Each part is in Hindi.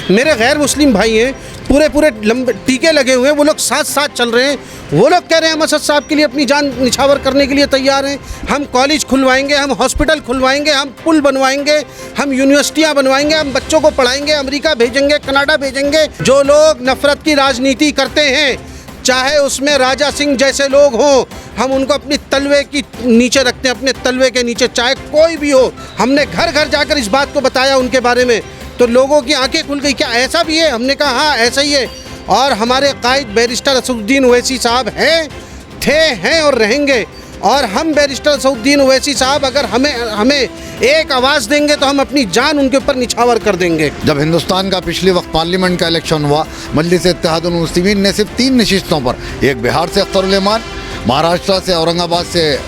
मेरे गैर मुस्लिम भाई हैं, पूरे लंबे टीके लगे हुए हैं, वो लोग साथ साथ चल रहे हैं। वो लोग कह रहे हैं हम असद साहब के लिए अपनी जान निछावर करने के लिए तैयार हैं। हम कॉलेज खुलवाएंगे, हम हॉस्पिटल खुलवाएंगे, हम पुल बनवाएंगे, हम यूनिवर्सिटियां बनवाएंगे, हम बच्चों को पढ़ाएंगे, अमेरिका भेजेंगे, कनाडा भेजेंगे। जो लोग नफरत की राजनीति करते हैं, चाहे उसमें राजा सिंह जैसे लोग हों, हम उनको अपनी तलवे की नीचे रखते हैं, अपने तलवे के नीचे, चाहे कोई भी हो। हमने घर घर जाकर इस बात को बताया उनके बारे में, तो लोगों की आंखें खुल गई, क्या ऐसा भी है? हमने कहा हाँ ऐसा ही है। और हमारे कायद बैरिस्टर असदुद्दीन ओवैसी साहब हैं और रहेंगे। और हम बैरिस्टर असदुद्दीन ओवैसी साहब अगर हमें एक आवाज़ देंगे तो हम अपनी जान उनके ऊपर निछावर कर देंगे। जब हिंदुस्तान का पिछले वक्त पार्लियामेंट का इलेक्शन हुआ, मजलिस इत्तेहादुल मुस्लिमीन ने सिर्फ 3 नशिस्तों पर, एक बिहार से अख्तर उल ईमान, महाराष्ट्र से औरंगाबाद से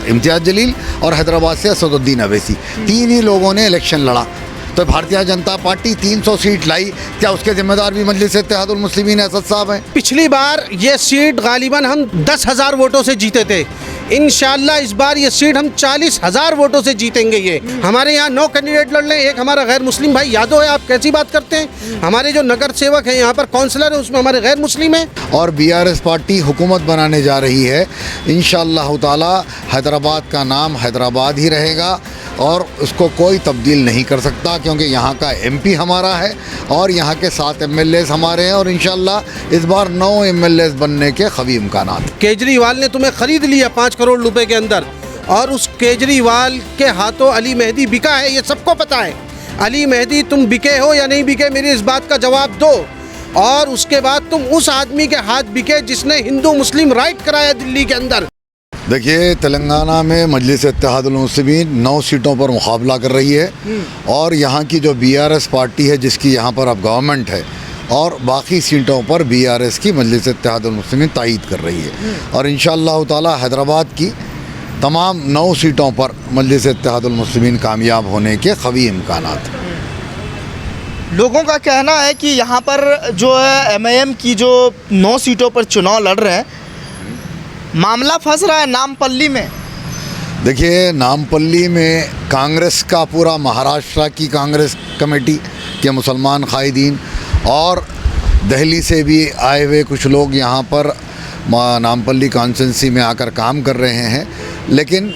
इम्तियाज़ जलील और हैदराबाद से असदुद्दीन ओवैसी, 3 ही लोगों ने इलेक्शन लड़ा। तो भारतीय जनता पार्टी 300 सीट लाई, क्या उसके जिम्मेदार भी मजलिस इत्तेहादुल मुस्लिमीन असद साहब हैं? पिछली बार ये सीट गालिबन हम 10,000 वोटों से जीते थे। इंशाल्लाह इस बार ये सीट हम 40,000 वोटों से जीतेंगे। ये हमारे यहाँ 9 कैंडिडेट लड़ रहे हैं। एक हमारा गैर मुस्लिम भाई यादव है, आप कैसी बात करते हैं? हमारे जो नगर सेवक हैं, यहाँ पर काउंसलर है, उसमें हमारे गैर मुस्लिम हैं। और बीआरएस पार्टी हुकूमत बनाने जा रही है। इंशाअल्लाह ताला हैदराबाद का नाम हैदराबाद ही रहेगा और उसको कोई तब्दील नहीं कर सकता, क्योंकि यहाँ का एमपी हमारा है और यहाँ के 7 एमएलएस हमारे हैं। और इंशाअल्लाह इस बार 9 एमएलएस बनने के ख़वी इम्कानात। केजरीवाल ने तुम्हें ख़रीद लिया 5 करोड़ रुपए के अंदर, और उस केजरीवाल के हाथों अली मेहदी बिका है, ये सबको पता है। अली मेहदी तुम बिके हो या नहीं बिके, मेरी इस बात का जवाब दो। और उसके बाद तुम उस आदमी के हाथ बिके जिसने हिंदू मुस्लिम राइट कराया दिल्ली के अंदर। देखिए, तेलंगाना में मजलिस इत्तेहादुल मुस्लिमीन 9 सीटों पर मुकाबला कर रही है और यहाँ की जो बीआरएस पार्टी है, जिसकी यहाँ पर अब गवर्नमेंट है, और बाकी सीटों पर बीआरएस की मजलिस इत्तेहादुल मुस्लिमीन तायीद कर रही है। और इंशाअल्लाह ताला हैदराबाद की तमाम 9 सीटों पर मजलिस इत्तेहादुल मुस्लिमीन कामयाब होने के ख़वी इम्कानात। लोगों का कहना है कि यहाँ पर जो है एमआईएम की जो 9 सीटों पर चुनाव लड़ रहे हैं, मामला फंस रहा है नामपल्ली में। देखिए, नामपल्ली में कांग्रेस का पूरा महाराष्ट्र की कांग्रेस कमेटी के मुसलमान कायदीन और दिल्ली से भी आए हुए कुछ लोग यहाँ पर नामपल्ली कॉन्स्टिट्यूंसी में आकर काम कर रहे हैं। लेकिन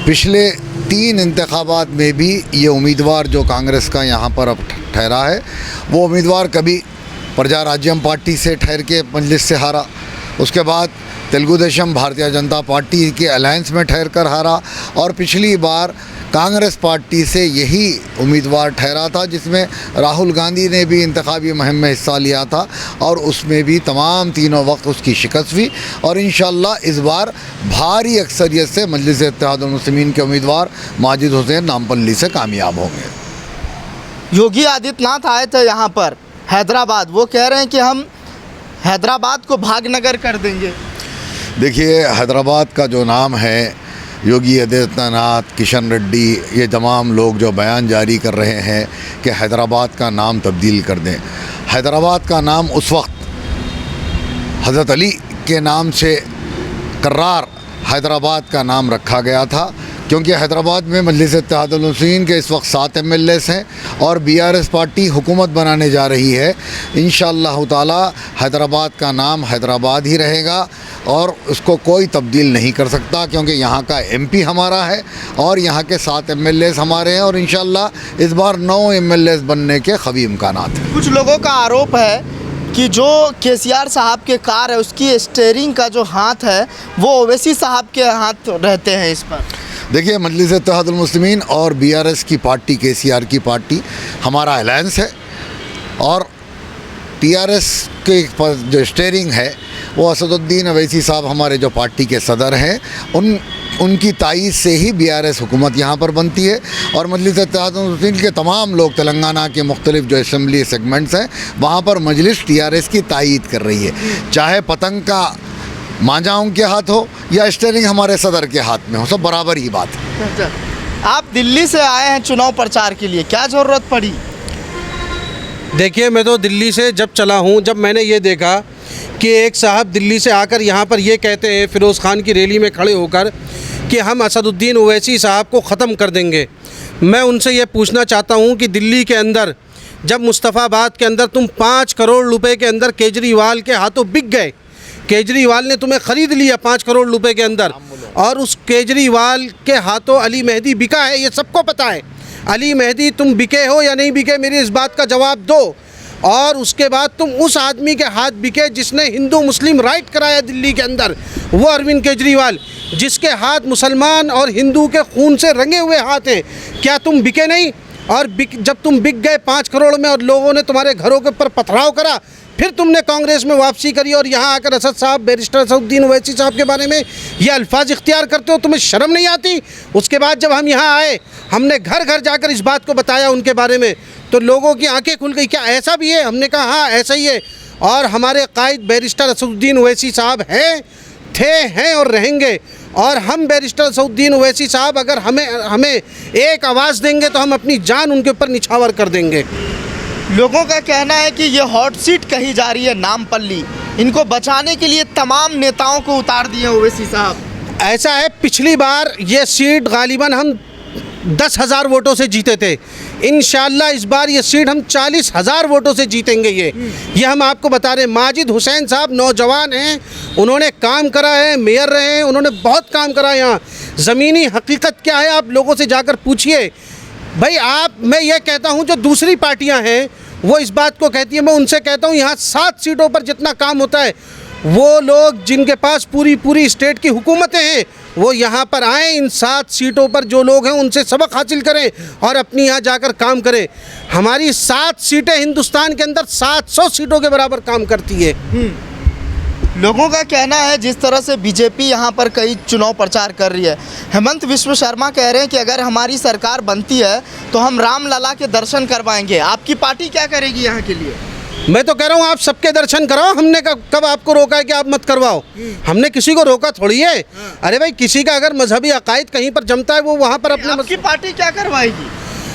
पिछले 3 इंतखाबात में भी ये उम्मीदवार जो कांग्रेस का यहाँ पर अब ठहरा है, वो उम्मीदवार कभी प्रजा राज्यम पार्टी से ठहर के मजलिस से हारा, उसके बाद तेलुगु देशम भारतीय जनता पार्टी के अलायंस में ठहर कर हारा, और पिछली बार कांग्रेस पार्टी से यही उम्मीदवार ठहरा था, जिसमें राहुल गांधी ने भी इंतखाबी मुहिम में हिस्सा लिया था और उसमें भी तमाम तीनों वक्त उसकी शिकस्त हुई। और इंशाअल्लाह इस बार भारी अक्सरियत से मजलिस इत्तेहादुल मुस्लिमीन के उम्मीदवार माजिद हुसैन नामपल्ली से कामयाब होंगे। योगी आदित्यनाथ आए थे यहाँ पर हैदराबाद, वो कह रहे हैं कि हम हैदराबाद को भागनगर कर देंगे। देखिए, हैदराबाद का जो नाम है, योगी आदित्यनाथ, किशन रेड्डी, ये तमाम लोग जो बयान जारी कर रहे हैं कि हैदराबाद का नाम तब्दील कर दें। हैदराबाद का नाम उस वक्त हज़रत अली के नाम से कर्रार हैदराबाद का नाम रखा गया था, क्योंकि हैदराबाद में मजलिस इत्तेहादुल मुस्लिमीन के इस वक्त 7 एमएलएस हैं और बीआरएस पार्टी हुकूमत बनाने जा रही है। इंशाअल्लाह ताला हैदराबाद का नाम हैदराबाद ही रहेगा और उसको कोई तब्दील नहीं कर सकता, क्योंकि यहाँ का एमपी हमारा है और यहाँ के 7 एमएलएस हमारे हैं। और इंशाअल्लाह इस बार 9 एमएलएस बनने के ख़वी इम्कानात हैं। कुछ लोगों का आरोप है कि जो केसीआर साहब के कार है, उसकी स्टीयरिंग का जो हाथ है वो ओवैसी साहब के हाथ रहते हैं इस पर। देखिए, मजलिस इत्तेहादुल मुस्लिमीन और बीआरएस की पार्टी, केसीआर की पार्टी हमारा अलायंस है, और टीआरएस के जो स्टीयरिंग है वो असदुद्दीन ओवैसी साहब हमारे जो पार्टी के सदर हैं, उनकी तायीद से ही बीआरएस हुकूमत यहाँ पर बनती है। और मजलिस इत्तेहादुल मुस्लिमीन के तमाम लोग तेलंगाना के मुख्तलिफ जो असम्बली सेगमेंट्स हैं, वहाँ पर मजलिस टीआरएस की तायीद कर रही है, चाहे पतंग का मांझा उनके हाथ हो या स्टीयरिंग हमारे सदर के हाथ में हो, सब बराबर ही बात है। आप दिल्ली से आए हैं चुनाव प्रचार के लिए, क्या ज़रूरत पड़ी? देखिए, मैं तो दिल्ली से जब चला हूँ, जब मैंने ये देखा कि एक साहब दिल्ली से आकर यहाँ पर ये कहते हैं फ़िरोज़ खान की रैली में खड़े होकर कि हम असदुद्दीन ओवैसी साहब को ख़त्म कर देंगे, मैं उनसे ये पूछना चाहता हूँ कि दिल्ली के अंदर जब मुस्तफ़ाबाद के अंदर तुम 5 करोड़ रुपए के अंदर केजरीवाल के हाथों बिक गए, केजरीवाल ने तुम्हें ख़रीद लिया 5 करोड़ रुपए के अंदर, और उस केजरीवाल के हाथों अली मेहदी बिका है, ये सबको पता है। अली मेहदी तुम बिके हो या नहीं बिके, मेरी इस बात का जवाब दो। और उसके बाद तुम उस आदमी के हाथ बिके जिसने हिंदू मुस्लिम राइट कराया दिल्ली के अंदर, वो अरविंद केजरीवाल, जिसके हाथ मुसलमान और हिंदू के खून से रंगे हुए हाथ हैं। क्या तुम बिके नहीं? और जब तुम बिक गए 5 करोड़ में और लोगों ने तुम्हारे घरों के ऊपर पथराव करा, फिर तुमने कांग्रेस में वापसी करी और यहाँ आकर असद साहब, बैरिस्टर असदुद्दीन ओवैसी साहब के बारे में ये अल्फाज इख्तियार करते हो, तुम्हें शर्म नहीं आती? उसके बाद जब हम यहाँ आए, हमने घर घर जाकर इस बात को बताया उनके बारे में, तो लोगों की आंखें खुल गई, क्या ऐसा भी है? हमने कहा हाँ ऐसा ही है। और हमारे कायद बैरिस्टर असदुद्दीन ओवैसी साहब हैं और रहेंगे। और हम बैरिस्टर असदुद्दीन ओवैसी साहब अगर हमें एक आवाज़ देंगे तो हम अपनी जान उनके ऊपर निछावर कर देंगे। लोगों का कहना है कि ये हॉट सीट कही जा रही है नामपल्ली, इनको बचाने के लिए तमाम नेताओं को उतार दिए ओवैसी साहब। ऐसा है, पिछली बार ये सीट गालिबन हम 10,000 वोटों से जीते थे। इंशाअल्लाह इस बार ये सीट हम 40,000 वोटों से जीतेंगे। ये हम आपको बता रहे हैं। माजिद हुसैन साहब नौजवान हैं, उन्होंने काम करा है, मेयर रहे हैं, उन्होंने बहुत काम करा है। यहाँ ज़मीनी हकीकत क्या है आप लोगों से जाकर पूछिए भाई। मैं ये कहता हूँ जो दूसरी पार्टियाँ हैं वो इस बात को कहती है, मैं उनसे कहता हूँ यहाँ 7 सीटों पर जितना काम होता है, वो लोग जिनके पास पूरी स्टेट की हुकूमतें हैं वो यहाँ पर आएँ, इन 7 सीटों पर जो लोग हैं उनसे सबक हासिल करें और अपनी यहाँ जाकर काम करें। हमारी 7 सीटें हिंदुस्तान के अंदर 700 सीटों के बराबर काम करती है। लोगों का कहना है जिस तरह से बीजेपी यहाँ पर कई चुनाव प्रचार कर रही है, हेमंत विश्व शर्मा कह रहे हैं कि अगर हमारी सरकार बनती है तो हम रामलला के दर्शन करवाएंगे। आपकी पार्टी क्या करेगी यहाँ के लिए? मैं तो कह रहा हूँ आप सबके दर्शन कराओ। हमने कब आपको रोका है कि आप मत करवाओ? हमने किसी को रोका थोड़ी है। अरे भाई, किसी का अगर मजहबी अकायद कहीं पर जमता है वो वहाँ पर अपने आपकी पार्टी क्या करवाएगी?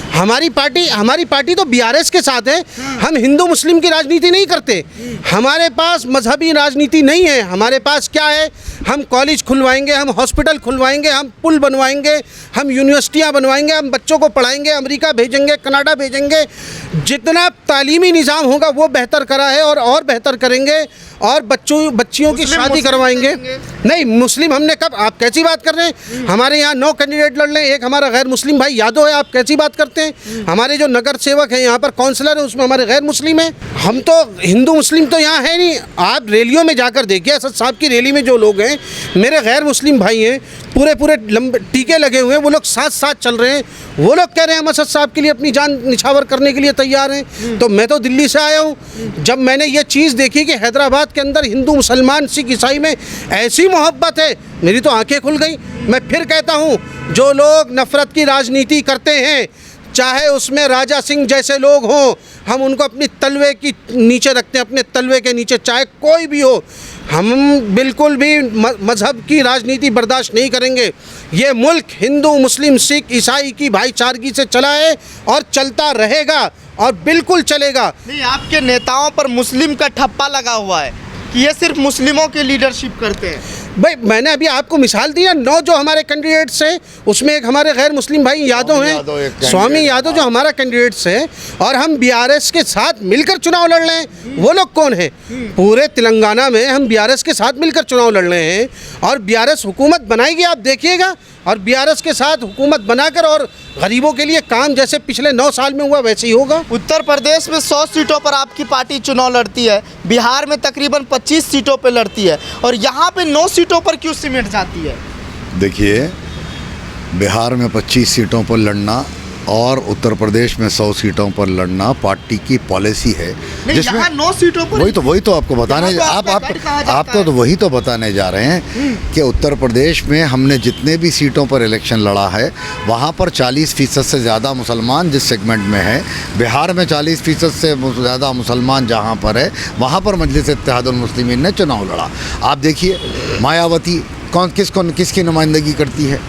हमारी पार्टी तो बीआरएस के साथ है। हम हिंदू मुस्लिम की राजनीति नहीं करते। हमारे पास मजहबी राजनीति नहीं है। हमारे पास क्या है, हम कॉलेज खुलवाएंगे, हम हॉस्पिटल खुलवाएंगे, हम पुल बनवाएंगे, हम यूनिवर्सिटियां बनवाएंगे, हम बच्चों को पढ़ाएंगे, अमेरिका भेजेंगे, कनाडा भेजेंगे। जितना तालीमी निज़ाम होगा वो बेहतर करा है और बेहतर करेंगे। और बच्चियों की शादी करवाएंगे। नहीं, मुस्लिम हमने कब? आप कैसी बात कर रहे हैं? हमारे यहाँ 9 कैंडिडेट लड़ रहे हैं, एक हमारा गैर मुस्लिम भाई यादव है। आप कैसी बात करते हैं? हमारे जो नगर सेवक हैं यहाँ पर, काउंसलर है, उसमें हमारे गैर मुस्लिम हैं। हम तो हिंदू मुस्लिम तो यहाँ है नहीं। आप रैलियों में जाकर देखिए, असद साहब की रैली में जो लोग हैं मेरे गैर मुस्लिम भाई हैं, पूरे लंबे टीके लगे हुए हैं, वो लोग साथ चल रहे हैं। वो लोग कह रहे हैं हम असद साहब के लिए अपनी जान निछावर करने के लिए तैयार हैं। तो मैं तो दिल्ली से आया हूँ। जब मैंने ये चीज़ देखी कि हैदराबाद के अंदर हिंदू मुसलमान सिख ईसाई में ऐसी मोहब्बत है, मेरी तो आंखें खुल गई। मैं फिर कहता हूँ, जो लोग नफ़रत की राजनीति करते हैं, चाहे उसमें राजा सिंह जैसे लोग हों, हम उनको अपनी तलवे की नीचे रखते हैं, अपने तलवे के नीचे, चाहे कोई भी हो। हम बिल्कुल भी मज़हब की राजनीति बर्दाश्त नहीं करेंगे। ये मुल्क हिंदू मुस्लिम सिख ईसाई की भाईचारगी से चला है और चलता रहेगा और बिल्कुल चलेगा। नहीं, आपके नेताओं पर मुस्लिम का ठप्पा लगा हुआ है कि ये सिर्फ मुस्लिमों की लीडरशिप करते हैं। भाई, मैंने अभी आपको मिसाल दी ना, 9 जो हमारे कैंडिडेट्स हैं उसमें एक हमारे गैर मुस्लिम भाई यादव हैं, स्वामी यादव जो हमारा कैंडिडेट्स हैं, और हम बीआरएस के साथ मिलकर चुनाव लड़ रहे हैं। वो लोग कौन हैं? पूरे तेलंगाना में हम बीआरएस के साथ मिलकर चुनाव लड़ रहे हैं और बीआरएस हुकूमत बनाएगी, आप देखिएगा। और बीआरएस के साथ हुकूमत बनाकर और गरीबों के लिए काम जैसे पिछले 9 साल में हुआ वैसे ही होगा। उत्तर प्रदेश में 100 सीटों पर आपकी पार्टी चुनाव लड़ती है, बिहार में तकरीबन 25 सीटों पर लड़ती है, और यहाँ पे 9 सीटों पर क्यों सिमट जाती है? देखिए, बिहार में 25 सीटों पर लड़ना और उत्तर प्रदेश में 100 सीटों पर लड़ना पार्टी की पॉलिसी है, जिसमें 9 सीटों पर वही तो आपको बताने आपको तो वही तो बताने जा रहे हैं कि उत्तर प्रदेश में हमने जितने भी सीटों पर इलेक्शन लड़ा है वहाँ पर 40% से ज़्यादा मुसलमान जिस सेगमेंट में है, बिहार में 40% से ज़्यादा मुसलमान जहाँ पर है, वहाँ पर मजलिस इत्तेहादुल मुस्लिमीन ने चुनाव लड़ा। आप देखिए, मायावती किसकी नुमाइंदगी करती है,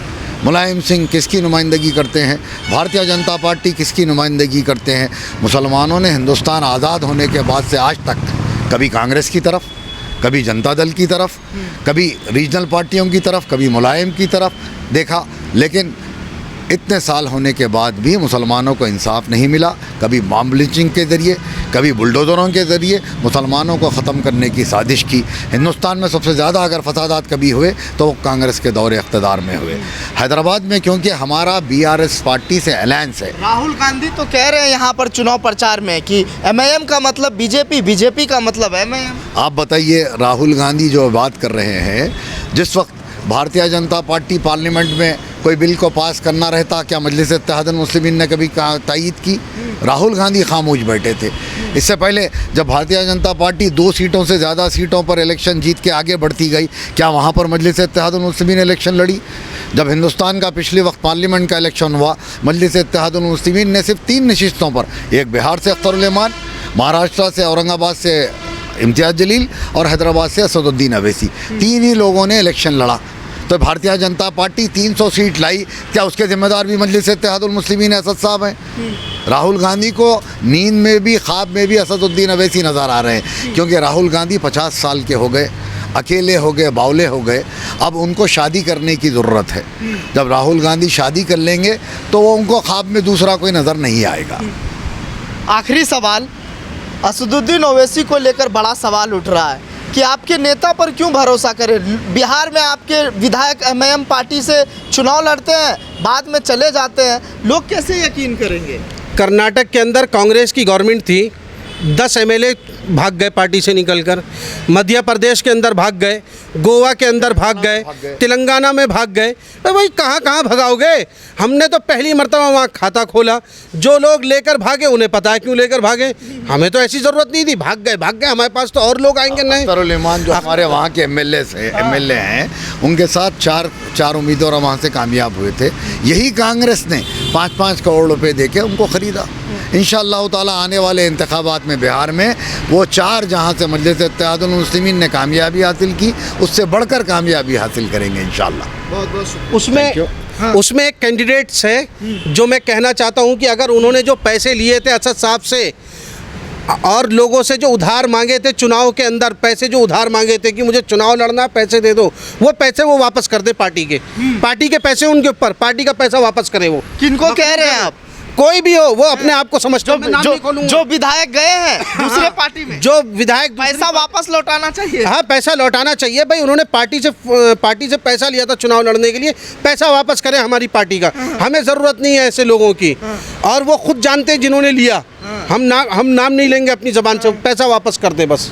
मुलायम सिंह किसकी नुमाइंदगी करते हैं, भारतीय जनता पार्टी किसकी नुमाइंदगी करते हैं। मुसलमानों ने हिंदुस्तान आज़ाद होने के बाद से आज तक कभी कांग्रेस की तरफ, कभी जनता दल की तरफ, कभी रीजनल पार्टियों की तरफ, कभी मुलायम की तरफ देखा, लेकिन इतने साल होने के बाद भी मुसलमानों को इंसाफ नहीं मिला। कभी बॉम्ब लिंचिंग के ज़रिए, कभी बुलडोज़रों के ज़रिए मुसलमानों को ख़त्म करने की साजिश की। हिंदुस्तान में सबसे ज़्यादा अगर फसादात कभी हुए तो वो कांग्रेस के दौरे इक़्तिदार में हुए। हैदराबाद में क्योंकि हमारा BRS पार्टी से अलायंस है। राहुल गांधी तो कह रहे हैं यहाँ पर चुनाव प्रचार में कि MIM का मतलब बीजेपी, बीजेपी का मतलब MIM। आप बताइए, राहुल गांधी जो बात कर रहे हैं, जिस वक्त भारतीय जनता पार्टी पार्लियामेंट में कोई बिल को पास करना रहता, क्या मजलिस इत्तेहादुल मुस्लिमीन ने कभी तायीद की? राहुल गांधी खामोश बैठे थे। इससे पहले जब भारतीय जनता पार्टी 2 सीटों से ज़्यादा सीटों पर इलेक्शन जीत के आगे बढ़ती गई, क्या वहाँ पर मजलिस इत्तेहादुल मुस्लिमीन इलेक्शन लड़ी? जब हिंदुस्तान का पिछले वक्त पार्लियामेंट का इलेक्शन हुआ, मजलिस इत्तेहादुल मुस्लिमीन ने सिर्फ 3 नशिस्तों पर, एक बिहार से अख्तर उल ईमान, महाराष्ट्र से औरंगाबाद से इम्तियाज़ जलील और हैदराबाद से असदुद्दीन अवैसी, 3 ही लोगों ने इलेक्शन लड़ा। तो भारतीय जनता पार्टी 300 सीट लाई, क्या उसके जिम्मेदार भी मजलिस इत्तेहादुल मुस्लिमीन असद साहब हैं? राहुल गांधी को नींद में भी, ख्वाब में भी असदुद्दीन अवैसी नज़र आ रहे हैं, क्योंकि राहुल गांधी 50 साल के हो गए, अकेले हो गए, बावले हो गए। अब उनको शादी करने की ज़रूरत है। जब राहुल गांधी शादी कर लेंगे तो वो उनको ख्वाब में दूसरा कोई नज़र नहीं आएगा। आखिरी सवाल, असदुद्दीन ओवैसी को लेकर बड़ा सवाल उठ रहा है कि आपके नेता पर क्यों भरोसा करें? बिहार में आपके विधायक MIM पार्टी से चुनाव लड़ते हैं, बाद में चले जाते हैं, लोग कैसे यकीन करेंगे? कर्नाटक के अंदर कांग्रेस की गवर्नमेंट थी, 10 MLA भाग गए पार्टी से निकलकर, मध्य प्रदेश के अंदर भाग गए, गोवा के अंदर भाग गए, तेलंगाना में भाग गए। तो भाई कहाँ कहाँ भगाओगे? हमने तो पहली मर्तबा वहाँ खाता खोला। जो लोग लेकर भागे उन्हें पता है क्यों लेकर भागे, हमें तो ऐसी ज़रूरत नहीं थी, भाग गए। हमारे पास तो और लोग आएंगे नहीं। अख्तर उल ईमान जो हमारे वहाँ के MLA हैं, उनके साथ चार उम्मीदवार वहाँ से कामयाब हुए थे। यही कांग्रेस ने 5-5 करोड़ रुपए देके उनको ख़रीदा। इंशाअल्लाह ताला आने वाले इंतखाबात में बिहार में वो 4 जहाँ से मजलिस इत्तेहादुल मुस्लिमीन ने कामयाबी हासिल की, उससे बढ़कर कामयाबी हासिल करेंगे इंशाअल्लाह। उसमें एक कैंडिडेट्स है जो मैं कहना चाहता हूं कि अगर उन्होंने जो पैसे लिए थे असद साहब से और लोगों से जो उधार मांगे थे, चुनाव के अंदर पैसे जो उधार मांगे थे कि मुझे चुनाव लड़ना है, पैसे दे दो, वो पैसे वो वापस कर दे पार्टी के पैसे उनके ऊपर, पार्टी का पैसा वापस करे वो। किनको कह रहे हैं आप? कोई भी हो, वो अपने आप को समझता है। जो विधायक गए हैं दूसरे पार्टी में, जो विधायक पैसा वापस लौटाना चाहिए। हाँ, पैसा लौटाना चाहिए भाई। उन्होंने पार्टी से पैसा लिया था चुनाव लड़ने के लिए, पैसा वापस करें हमारी पार्टी का। हमें ज़रूरत नहीं है ऐसे लोगों की, और वो खुद जानते हैं जिन्होंने लिया। हम नाम नहीं लेंगे अपनी ज़बान से, पैसा वापस कर दे बस।